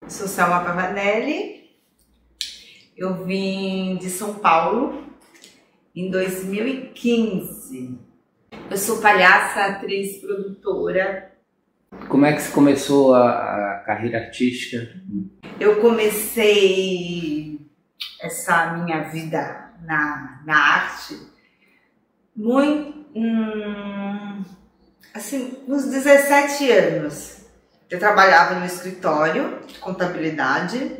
Sou Selma Pavanelli, eu vim de São Paulo em 2015. Eu sou palhaça, atriz, produtora. Como é que você começou a carreira artística? Eu comecei essa minha vida na arte assim, uns 17 anos. Eu trabalhava no escritório de contabilidade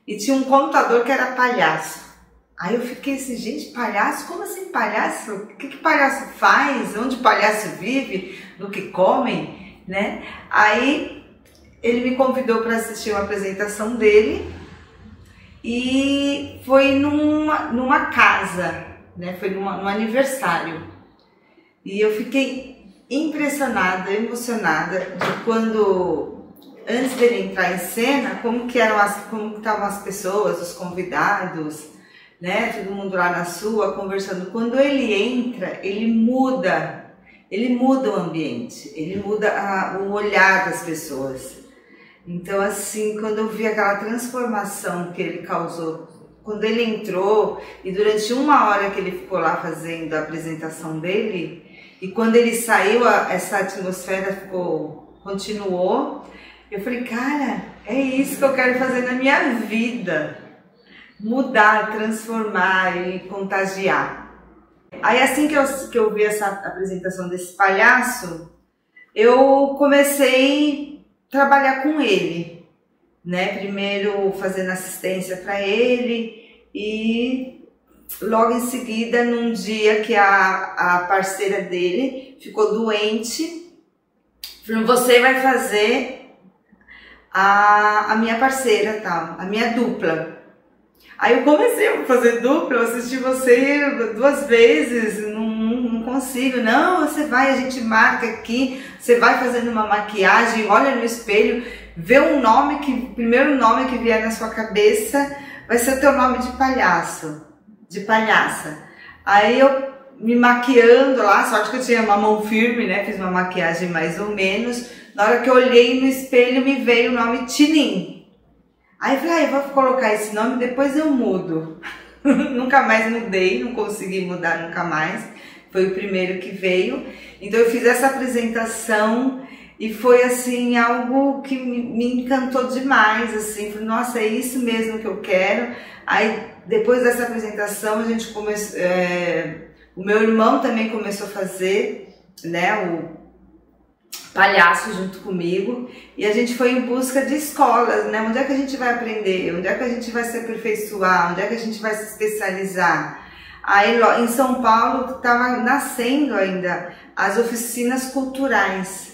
e tinha um contador que era palhaço. Aí eu fiquei assim, gente, palhaço? Como assim palhaço? O que palhaço faz? Onde palhaço vive? Do que comem? Né? Aí ele me convidou para assistir uma apresentação dele e foi numa casa, né? Foi num aniversário. E eu fiquei impressionada, emocionada de quando, antes dele entrar em cena, como estavam as pessoas, os convidados, né, todo mundo lá na sua conversando. Quando ele entra, ele muda o ambiente, ele muda o olhar das pessoas. Então, assim, quando eu vi aquela transformação que ele causou, quando ele entrou e durante 1 hora que ele ficou lá fazendo a apresentação dele, e quando ele saiu, essa atmosfera continuou. Eu falei, cara, é isso que eu quero fazer na minha vida. Mudar, transformar e contagiar. Aí assim que eu vi essa apresentação desse palhaço, eu comecei a trabalhar com ele, né? Primeiro fazendo assistência para ele e logo em seguida, num dia que a parceira dele ficou doente, falou, você vai fazer a minha parceira, tal, a minha dupla. Aí eu comecei a fazer dupla, eu assisti você 2 vezes, não consigo. Não, você vai, a gente marca aqui, você vai fazendo uma maquiagem, olha no espelho, vê um nome, o primeiro nome que vier na sua cabeça vai ser o teu nome de palhaço. De palhaça. Aí eu me maquiando lá, sorte que eu tinha uma mão firme, né? Fiz uma maquiagem mais ou menos. Na hora que eu olhei no espelho, me veio o nome Tinim. Aí eu falei, eu vou colocar esse nome, depois eu mudo. Nunca mais mudei, não consegui mudar nunca mais. Foi o primeiro que veio. Então eu fiz essa apresentação e foi assim algo que me encantou demais, assim. Falei, nossa, é isso mesmo que eu quero. Aí depois dessa apresentação a gente começou, o meu irmão também começou a fazer, né, o palhaço junto comigo, e a gente foi em busca de escolas, né, onde é que a gente vai aprender, onde é que a gente vai se aperfeiçoar, onde é que a gente vai se especializar. Aí em São Paulo estava nascendo ainda as oficinas culturais,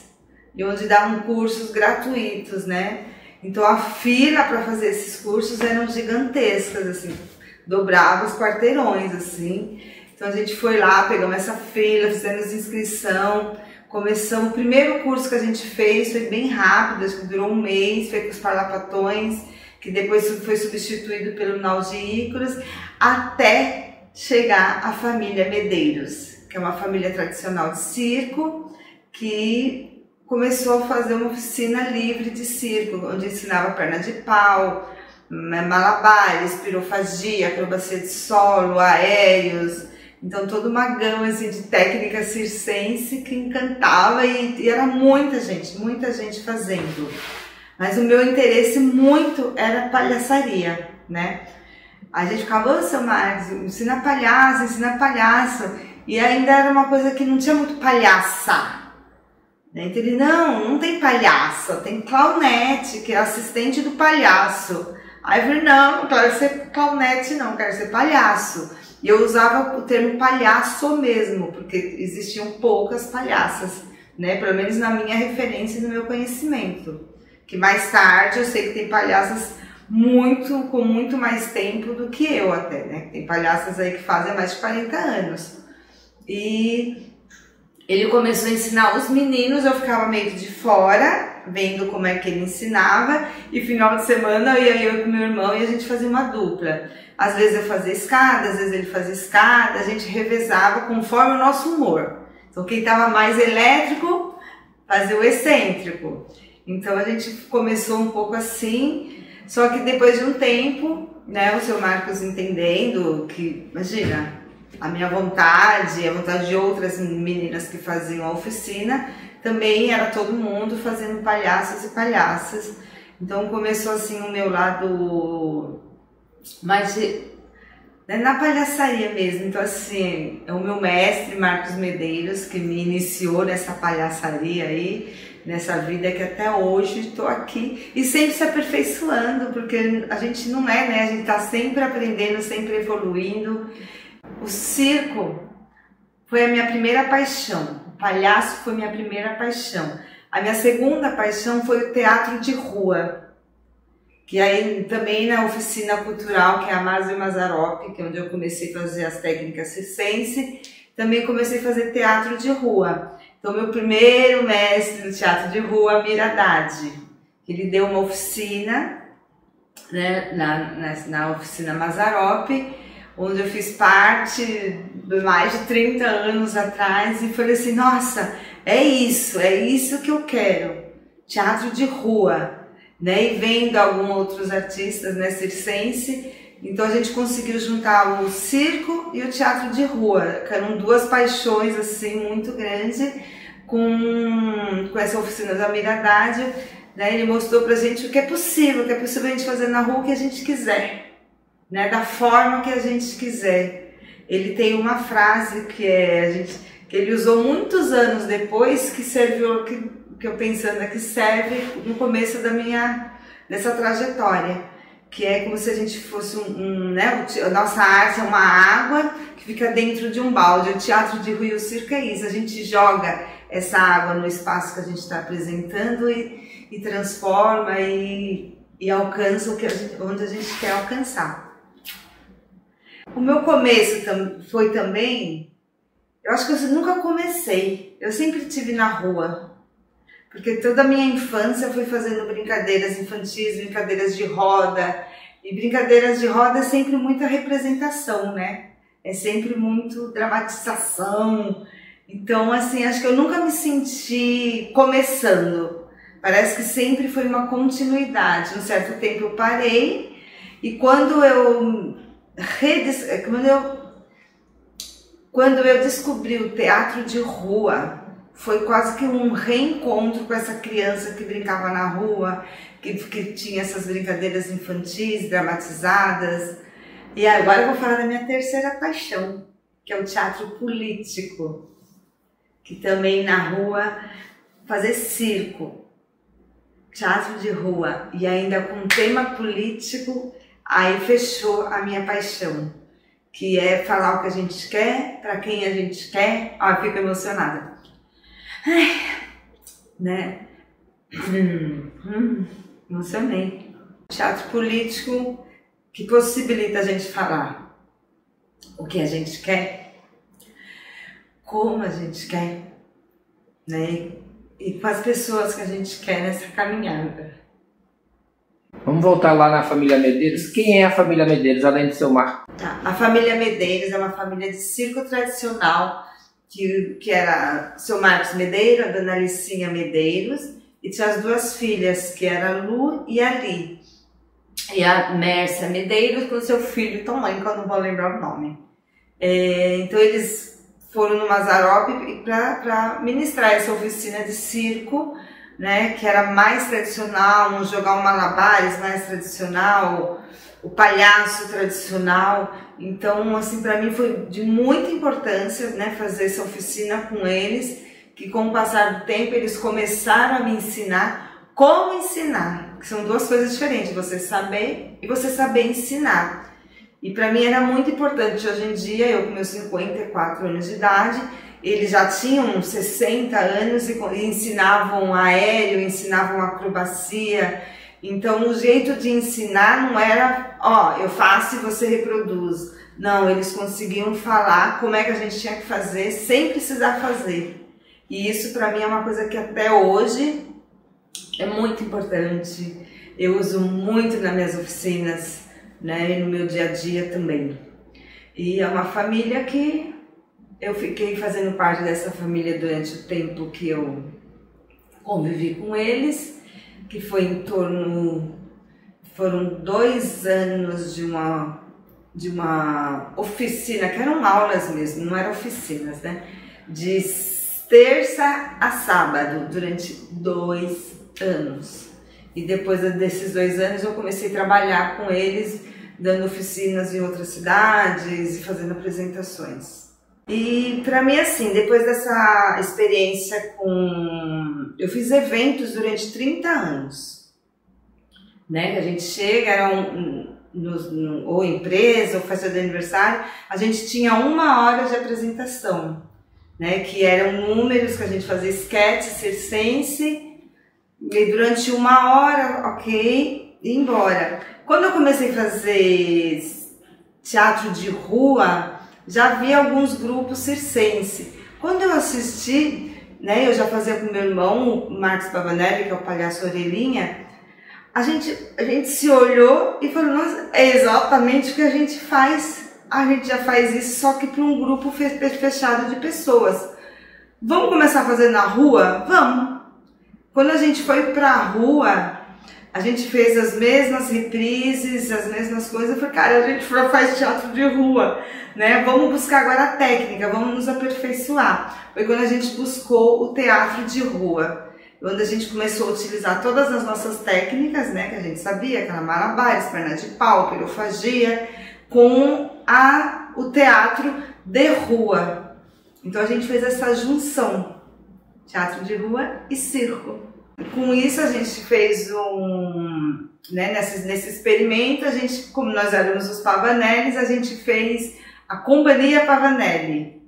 onde davam cursos gratuitos, né, então a fila para fazer esses cursos eram gigantescas, assim, dobrava os quarteirões, assim. Então a gente foi lá, pegamos essa fila, fizemos inscrição, começamos, o primeiro curso que a gente fez foi bem rápido, acho que durou 1 mês, foi com os Parlapatões, que depois foi substituído pelo Nau de Ícaros, até chegar a família Medeiros, que é uma família tradicional de circo, que começou a fazer uma oficina livre de circo, onde ensinava perna de pau, malabares, pirofagia, acrobacia de solo, aéreos. Então toda uma gama assim, de técnica circense que encantava e era muita gente fazendo. Mas o meu interesse muito era palhaçaria, né? A gente ficava, ô, seu Marcos, ensina palhaço. E ainda era uma coisa que não tinha muito palhaça. Então ele, não tem palhaça, tem clownete, que é assistente do palhaço. Aí eu falei, não quero ser clownete não, quero ser palhaço. E eu usava o termo palhaço mesmo, porque existiam poucas palhaças, né? Pelo menos na minha referência e no meu conhecimento. Que mais tarde eu sei que tem palhaças com muito mais tempo do que eu até, né? Tem palhaças aí que fazem mais de 40 anos. E ele começou a ensinar os meninos, eu ficava meio de fora, vendo como é que ele ensinava, e final de semana eu ia com meu irmão e a gente fazia uma dupla. Às vezes eu fazia escada, às vezes ele fazia escada, a gente revezava conforme o nosso humor. Então quem estava mais elétrico fazia o excêntrico. Então a gente começou um pouco assim, Só que depois de um tempo, né, o seu Marcos entendendo que, imagina, a minha vontade, a vontade de outras meninas que faziam a oficina, também era todo mundo fazendo palhaços e palhaças. Então começou assim o meu lado mais na palhaçaria mesmo. Então assim, é o meu mestre Marcos Medeiros que me iniciou nessa palhaçaria aí, nessa vida que até hoje estou aqui e sempre se aperfeiçoando, porque a gente não é, né? A gente está sempre aprendendo, sempre evoluindo. O circo foi a minha primeira paixão, o palhaço foi minha primeira paixão. A minha segunda paixão foi o teatro de rua, que aí também na oficina cultural, que é a Márcio Mazzaropi, que é onde eu comecei a fazer as técnicas circense, também comecei a fazer teatro de rua. Então meu primeiro mestre no teatro de rua, Amir Haddad, ele deu uma oficina, né, na oficina Mazzaropi, onde eu fiz parte mais de 30 anos atrás e falei assim, nossa, é isso que eu quero, teatro de rua, né? E vendo alguns outros artistas, né, circense, então a gente conseguiu juntar o circo e o teatro de rua, que eram duas paixões assim muito grandes, com essa oficina da Amir Haddad, né? Ele mostrou pra gente o que é possível a gente fazer na rua o que a gente quiser, né, da forma que a gente quiser. Ele tem uma frase que ele usou muitos anos depois, que serviu, que eu pensando aqui, serve no começo dessa trajetória, que é como se a gente fosse né, a nossa arte é uma água que fica dentro de um balde. O teatro de rua e o circo é isso, a gente joga essa água no espaço que a gente está apresentando e transforma e alcança onde a gente quer alcançar. O meu começo foi também, eu acho que eu nunca comecei, eu sempre estive na rua, porque toda a minha infância foi fazendo brincadeiras infantis, brincadeiras de roda, e brincadeiras de roda é sempre muita representação, né? É sempre muito dramatização, então assim, acho que eu nunca me senti começando, parece que sempre foi uma continuidade. Um certo tempo eu parei, e quando eu descobri o teatro de rua, foi quase que um reencontro com essa criança que brincava na rua, que tinha essas brincadeiras infantis, dramatizadas. E agora eu vou falar da minha terceira paixão, que é o teatro político, que também na rua, fazer circo, teatro de rua, e ainda com tema político. Aí fechou a minha paixão, que é falar o que a gente quer, para quem a gente quer. Ah, fico emocionada. Ai, né? Emocionei. Teatro político que possibilita a gente falar o que a gente quer, como a gente quer, né? E com as pessoas que a gente quer nessa caminhada. Vamos voltar lá na família Medeiros. Quem é a família Medeiros, além do seu Marcos? A família Medeiros é uma família de circo tradicional, que era o seu Marcos Medeiros, a dona Alicinha Medeiros, e tinha as duas filhas, que era a Lu e a Li. E a Mércia Medeiros com seu filho também, que eu não vou lembrar o nome. Então eles foram no Mazzaropi para ministrar essa oficina de circo, né, que era mais tradicional, jogar um malabares mais tradicional, o palhaço tradicional. Então, assim, para mim foi de muita importância, né, fazer essa oficina com eles, que com o passar do tempo eles começaram a me ensinar como ensinar, que são duas coisas diferentes, você saber e você saber ensinar. E para mim era muito importante. Hoje em dia, eu com meus 54 anos de idade, eles já tinham 60 anos e ensinavam aéreo, ensinavam acrobacia. Então o jeito de ensinar não era, ó, eu faço e você reproduz. Não, eles conseguiam falar como é que a gente tinha que fazer sem precisar fazer. E isso para mim é uma coisa que até hoje é muito importante. Eu uso muito nas minhas oficinas, né, e no meu dia a dia também. E é uma família que eu fiquei fazendo parte dessa família durante o tempo que eu convivi com eles, que foi em torno, foram 2 anos de uma oficina, que eram aulas mesmo, não eram oficinas, né? De terça a sábado, durante 2 anos. E depois desses 2 anos eu comecei a trabalhar com eles, dando oficinas em outras cidades e fazendo apresentações. E para mim, assim, depois dessa experiência eu fiz eventos durante 30 anos, né? A gente chega, ou empresa, ou festa de aniversário, a gente tinha 1 hora de apresentação, né? Que eram números que a gente fazia sketch circense, e durante 1 hora, ok, e embora. Quando eu comecei a fazer teatro de rua, já havia alguns grupos circense. Quando eu assisti, né, eu já fazia com meu irmão, o Marcos Pavanelli, que é o palhaço Orelhinha, a gente se olhou e falou, nossa, é exatamente o que a gente faz. A gente já faz isso, só que para um grupo fechado de pessoas. Vamos começar a fazer na rua? Vamos! Quando a gente foi para a rua, a gente fez as mesmas reprises, as mesmas coisas. Eu falei, cara, a gente faz teatro de rua, né? Vamos buscar agora a técnica, vamos nos aperfeiçoar. Foi quando a gente buscou o teatro de rua, onde a gente começou a utilizar todas as nossas técnicas, né? Que a gente sabia, aquela malabares, perna de pau, pirofagia, com o teatro de rua. Então a gente fez essa junção. Teatro de rua e circo. Com isso a gente fez nesse experimento, como nós éramos os Pavanellis, a gente fez a Companhia Pavanelli,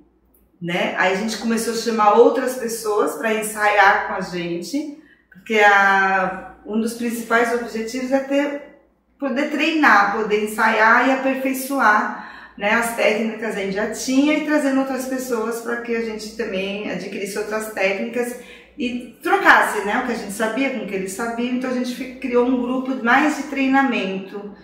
né? Aí a gente começou a chamar outras pessoas para ensaiar com a gente, porque um dos principais objetivos é poder treinar, poder ensaiar e aperfeiçoar, né, as técnicas a gente já tinha, e trazendo outras pessoas para que a gente também adquirisse outras técnicas e trocasse, né, o que a gente sabia com o que eles sabiam. Então a gente criou um grupo mais de treinamento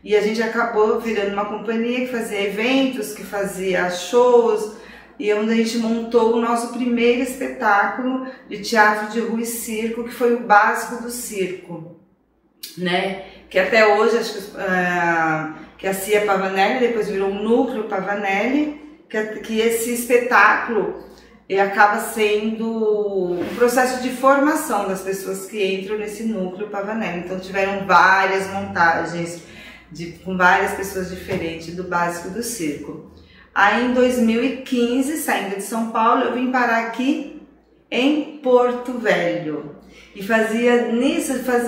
e a gente acabou virando uma companhia que fazia eventos, que fazia shows, e onde a gente montou o nosso primeiro espetáculo de teatro de rua e circo, que foi o básico do circo, né, que até hoje acho que a Cia Pavanelli depois virou um núcleo Pavanelli, que esse espetáculo acaba sendo um processo de formação das pessoas que entram nesse núcleo Pavanelli. Então tiveram várias montagens com várias pessoas diferentes do básico do circo. Aí em 2015, saindo de São Paulo, eu vim parar aqui em Porto Velho. E fazia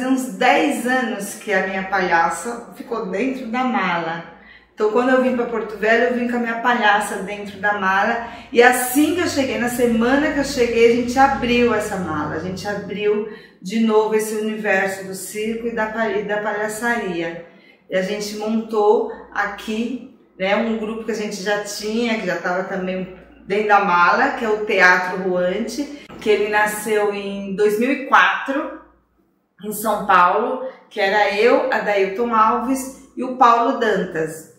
uns 10 anos que a minha palhaça ficou dentro da mala. Então quando eu vim para Porto Velho, eu vim com a minha palhaça dentro da mala. E assim que eu cheguei, na semana que eu cheguei, a gente abriu essa mala. A gente abriu de novo esse universo do circo e da palhaçaria. E a gente montou aqui, né, um grupo que a gente já tinha, que já estava também dentro da mala, que é o Teatro Ruante, que ele nasceu em 2004, em São Paulo, que era eu, Adailton Alves e o Paulo Dantas.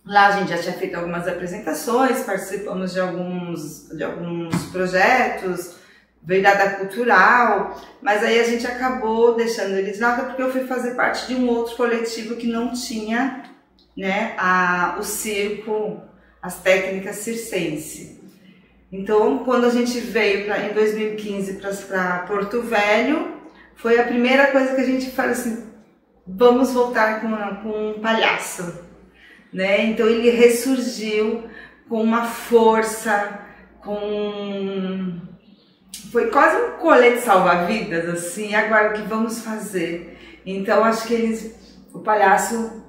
Lá a gente já tinha feito algumas apresentações, participamos de alguns projetos, virada cultural, mas aí a gente acabou deixando eles lá porque eu fui fazer parte de um outro coletivo que não tinha, né, o circo, as técnicas circense. Então, quando a gente veio em 2015 para Porto Velho, foi a primeira coisa que a gente falou assim, vamos voltar com um palhaço, né? Então ele ressurgiu com uma força, foi quase um colete salva-vidas, assim, agora o que vamos fazer? Então acho que o palhaço,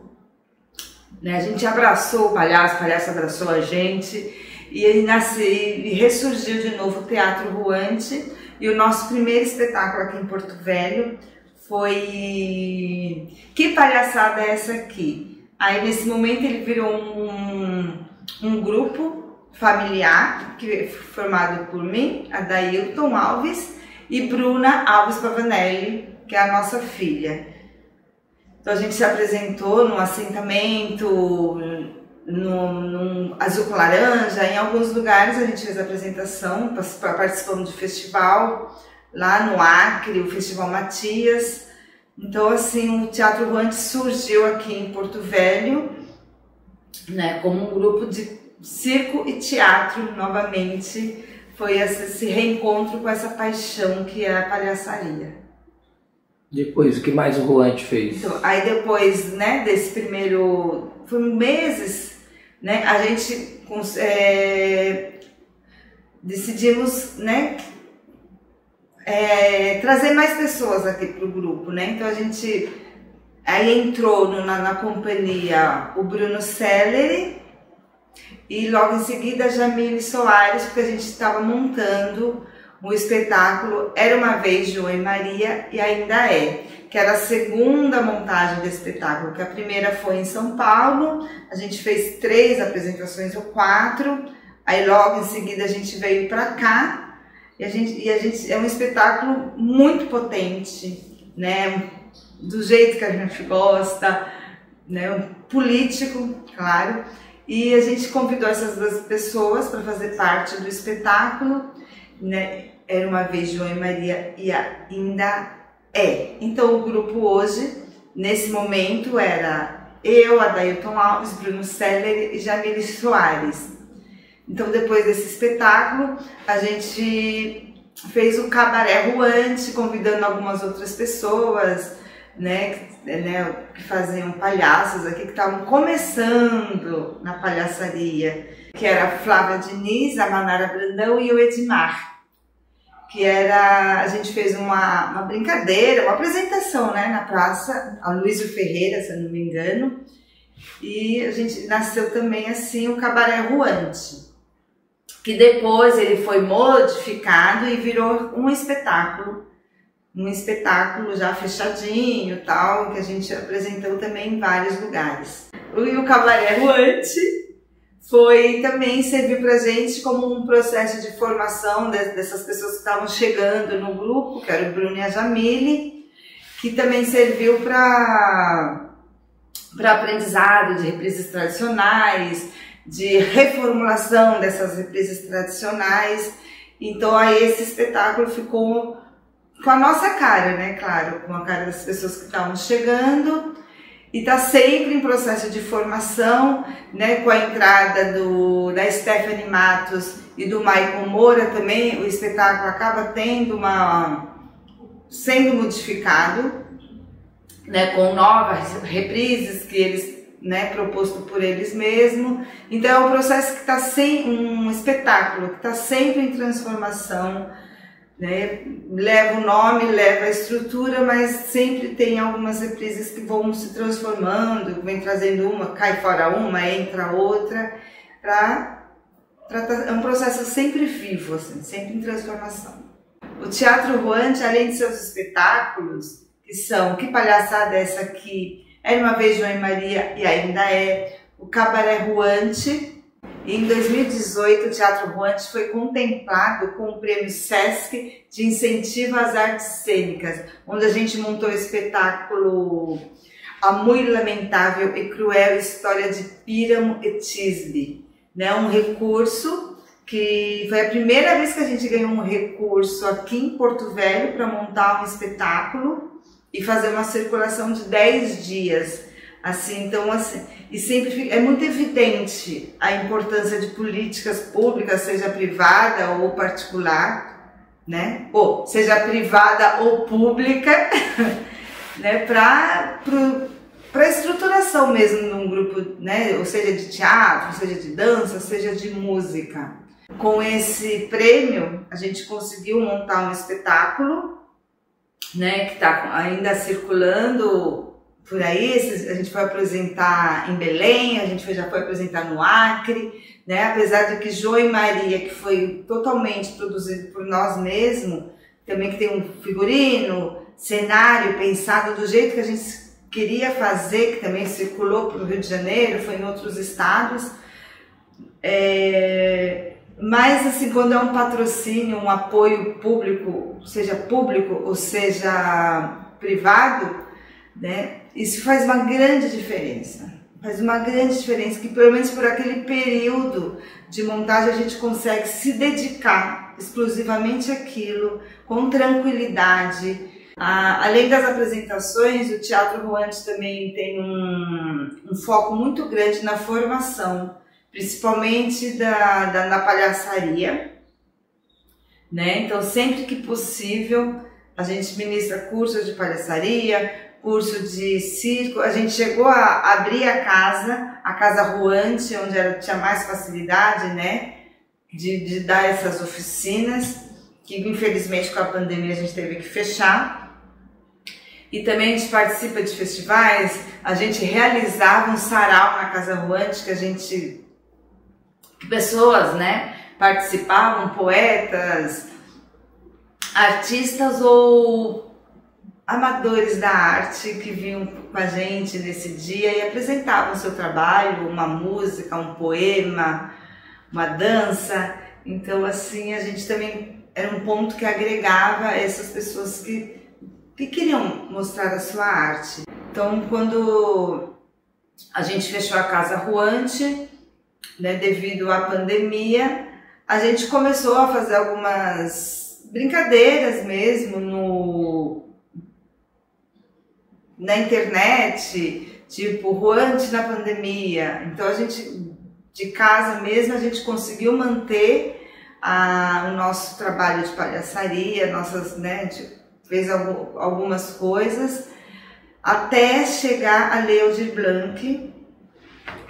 né, a gente abraçou o palhaço abraçou a gente, e ele nasceu e ressurgiu de novo o Teatro Ruante. E o nosso primeiro espetáculo aqui em Porto Velho foi Que Palhaçada é essa aqui? Aí nesse momento ele virou um grupo familiar, que foi formado por mim, Adailton Alves e Bruna Alves Pavanelli, que é a nossa filha. Então a gente se apresentou num assentamento, num azul com laranja, em alguns lugares a gente fez a apresentação, participamos de festival, lá no Acre, o Festival Matias, Então, assim, o Teatro Ruante surgiu aqui em Porto Velho, né, como um grupo de circo e teatro, novamente. Foi esse reencontro com essa paixão que é a palhaçaria. Depois, o que mais o Ruante fez? Então, aí depois, né, desse primeiro... Foi meses, né, a gente decidimos, né, trazer mais pessoas aqui para o grupo, né? Então a gente aí entrou na companhia o Bruno Selleri e logo em seguida a Jamile Soares, porque a gente estava montando o espetáculo Era Uma Vez João e Maria, e ainda é, que era a segunda montagem do espetáculo, que a primeira foi em São Paulo, a gente fez 3 apresentações ou 4, aí logo em seguida a gente veio para cá. E a gente é um espetáculo muito potente, né? Do jeito que a gente gosta, né? Um político, claro. E a gente convidou essas 2 pessoas para fazer parte do espetáculo, né? Era Uma Vez João e Maria, e ainda é. Então o grupo hoje, nesse momento, era eu, Adailton Alves, Bruno Selleri e Jamile Soares. Então, depois desse espetáculo, a gente fez o Cabaré Ruante, convidando algumas outras pessoas, né, que faziam palhaços aqui, que estavam começando na palhaçaria, que era a Flávia Diniz, a Manara Brandão e o Edmar, que era, a gente fez uma brincadeira, uma apresentação, né, na praça, a Luísio Ferreira, se eu não me engano, e a gente nasceu também assim o Cabaré Ruante, que depois ele foi modificado e virou um espetáculo já fechadinho, tal, que a gente apresentou também em vários lugares. E o Cabaré Ruante também serviu pra gente como um processo de formação dessas pessoas que estavam chegando no grupo, que era o Bruno e a Jamile, que também serviu para aprendizado de reprises tradicionais, de reformulação dessas reprises tradicionais. Então aí esse espetáculo ficou com a nossa cara, né, claro, com a cara das pessoas que estavam chegando, e está sempre em processo de formação, né, com a entrada da Stephanie Matos e do Michael Moura também, o espetáculo acaba sendo modificado, né, com novas reprises que eles, né, proposto por eles mesmos. Então é um processo que está um espetáculo que está sempre em transformação, né? Leva o nome, leva a estrutura, mas sempre tem algumas reprises que vão se transformando, vem trazendo uma, cai fora uma, entra outra, é um processo sempre vivo, assim, sempre em transformação. O Teatro Ruante, além de seus espetáculos, que são Que Palhaçada é Essa Aqui, Era Uma Vez João e Maria, e ainda é o Cabaré Ruante. E em 2018, o Teatro Ruante foi contemplado com o Prêmio Sesc de Incentivo às Artes Cênicas, onde a gente montou o espetáculo A Muito Lamentável e Cruel História de Píramo e Tisbe, né? Um recurso que foi a primeira vez que a gente ganhou um recurso aqui em Porto Velho para montar um espetáculo e fazer uma circulação de 10 dias. Assim, então, assim, e sempre é muito evidente a importância de políticas públicas, seja privada ou particular, né? Ou seja privada ou pública, né? Para a estruturação mesmo de um grupo, né? Ou seja de teatro, seja de dança, seja de música. Com esse prêmio, a gente conseguiu montar um espetáculo, né? Que está ainda circulando por aí. A gente foi apresentar em Belém, a gente já foi apresentar no Acre, né? Apesar de que João e Maria, que foi totalmente produzido por nós mesmos, também que tem um figurino, cenário pensado do jeito que a gente queria fazer, que também circulou para o Rio de Janeiro, foi em outros estados. Mas assim, quando é um patrocínio, um apoio público ou seja privado, né? Isso faz uma grande diferença. Faz uma grande diferença, que pelo menos por aquele período de montagem a gente consegue se dedicar exclusivamente àquilo, com tranquilidade, Além das apresentações, o Teatro Ruante também tem um foco muito grande na formação, principalmente na palhaçaria, né? Então, sempre que possível, a gente ministra cursos de palhaçaria, curso de circo. A gente chegou a abrir a Casa Ruante, onde tinha mais facilidade, né, de dar essas oficinas, que infelizmente com a pandemia a gente teve que fechar. E também a gente participa de festivais. A gente realizava um sarau na Casa Ruante, que pessoas, né, participavam, poetas, artistas ou amadores da arte que vinham com a gente nesse dia e apresentavam seu trabalho, uma música, um poema, uma dança. Então, assim, a gente também era um ponto que agregava essas pessoas que queriam mostrar a sua arte. Então, quando a gente fechou a Casa Ruante, né, devido à pandemia, a gente começou a fazer algumas brincadeiras mesmo na internet, tipo Ruante na pandemia. Então a gente, de casa mesmo, a gente conseguiu manter o nosso trabalho de palhaçaria, fez algumas coisas, até chegar a Lei Aldir Blanc,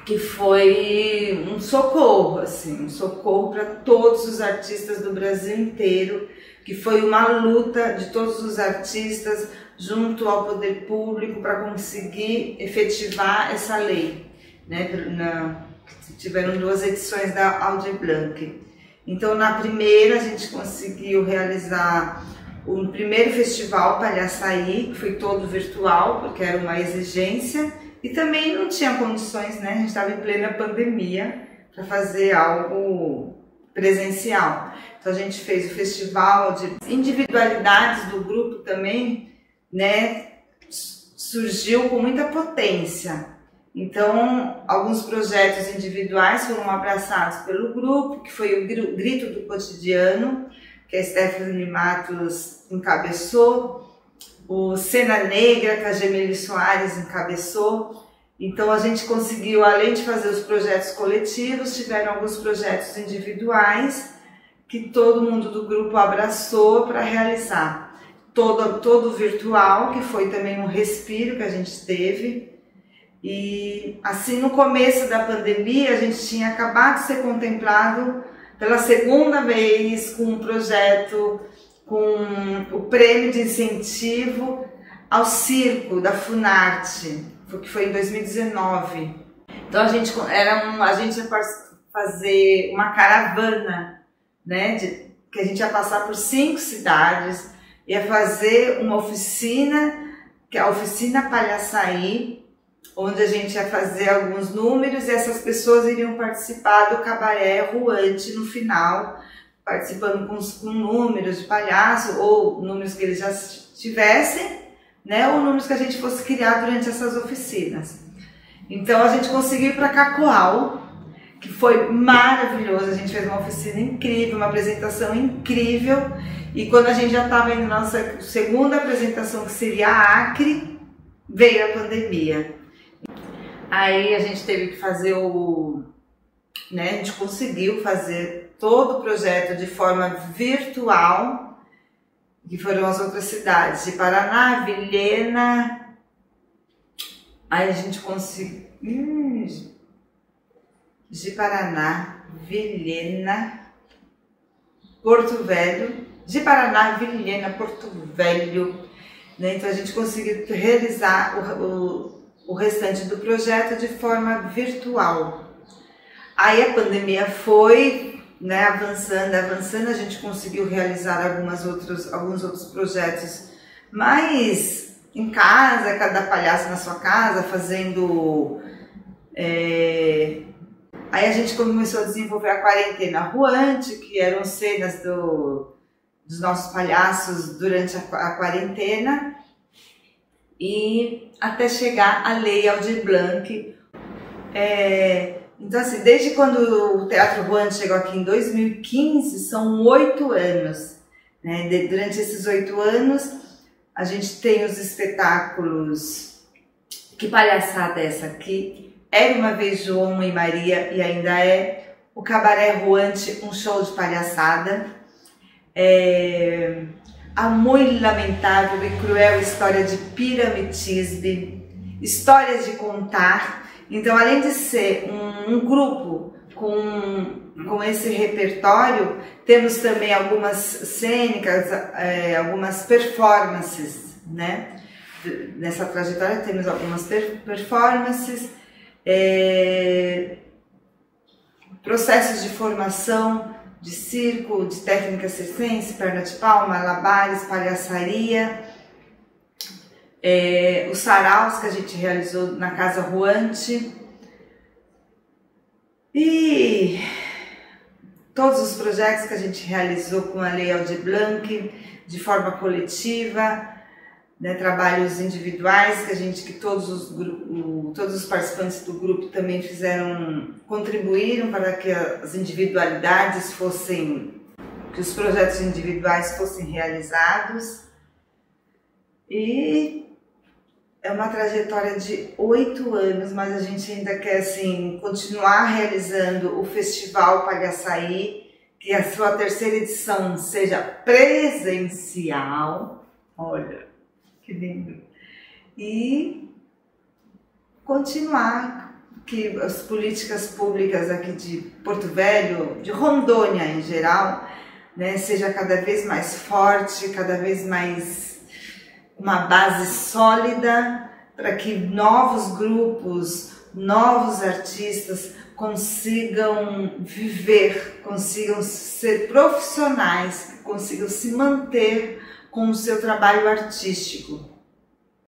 que foi um socorro, assim, um socorro para todos os artistas do Brasil inteiro, que foi uma luta de todos os artistas junto ao poder público para conseguir efetivar essa lei, né? Tiveram 2 edições da Aldir Blanc. Então, na primeira, a gente conseguiu realizar o primeiro festival Palhaçaí, que foi todo virtual, porque era uma exigência, e também não tinha condições, né? A gente estava em plena pandemia para fazer algo presencial. Então a gente fez o festival de individualidades do grupo também, né? Surgiu com muita potência. Então, alguns projetos individuais foram abraçados pelo grupo, que foi o Grito do Cotidiano, que a Stephanie Matos encabeçou, o Cena Negra, que a Gemile Soares encabeçou. Então a gente conseguiu, além de fazer os projetos coletivos, tiveram alguns projetos individuais que todo mundo do grupo abraçou para realizar. Todo virtual, que foi também um respiro que a gente teve. E assim, no começo da pandemia, a gente tinha acabado de ser contemplado pela segunda vez com um projeto com o prêmio de incentivo ao circo da Funarte, que foi em 2019. Então a gente ia fazer uma caravana, né, que a gente ia passar por 5 cidades, ia fazer uma oficina, que é a Oficina Palhaçaí, onde a gente ia fazer alguns números e essas pessoas iriam participar do cabaré Ruante no final, participando com números de palhaço, ou números que eles já tivessem, né, ou números que a gente fosse criar durante essas oficinas. Então a gente conseguiu ir para Cacoal, que foi maravilhoso. A gente fez uma oficina incrível, uma apresentação incrível, e quando a gente já estava indo na nossa segunda apresentação, que seria a Acre, veio a pandemia. Aí a gente teve que fazer a gente conseguiu fazer todo o projeto de forma virtual, que foram as outras cidades de Paraná, Vilhena, aí a gente conseguiu, de Paraná, Vilhena, Porto Velho, de Paraná, Vilhena, Porto Velho, né? Então a gente conseguiu realizar o restante do projeto de forma virtual. Aí a pandemia foi, né, avançando, a gente conseguiu realizar alguns outros projetos, mas em casa, cada palhaço na sua casa, fazendo... Aí a gente começou a desenvolver a Quarentena Ruante, que eram cenas dos nossos palhaços durante a quarentena, e até chegar a Lei Aldir Blanc. Então, assim, desde quando o Teatro Ruante chegou aqui em 2015, são 8 anos. Né? Durante esses 8 anos, A gente tem os espetáculos Que Palhaçada é Essa Aqui? Era uma vez João e Maria e ainda é. O Cabaré Ruante, um show de palhaçada. A muito lamentável e cruel história de Piramitisbe. Histórias de contar. Então, além de ser um grupo com esse repertório, temos também algumas cênicas, algumas performances, né? Nessa trajetória temos algumas performances, processos de formação de circo, de técnica circense, perna de pau, malabares, palhaçaria, os saraus que a gente realizou na Casa Ruante e todos os projetos que a gente realizou com a Lei Aldir Blanc de forma coletiva, né, trabalhos individuais que todos os participantes do grupo também contribuíram para que as individualidades que os projetos individuais fossem realizados. E é uma trajetória de 8 anos, mas a gente ainda quer assim, continuar realizando o Festival Palhaçaí, que a sua 3ª edição seja presencial. Olha, que lindo! E continuar que as políticas públicas aqui de Porto Velho, de Rondônia em geral, né, seja cada vez mais forte, cada vez mais uma base sólida para que novos grupos, novos artistas consigam viver, consigam ser profissionais, consigam se manter com o seu trabalho artístico.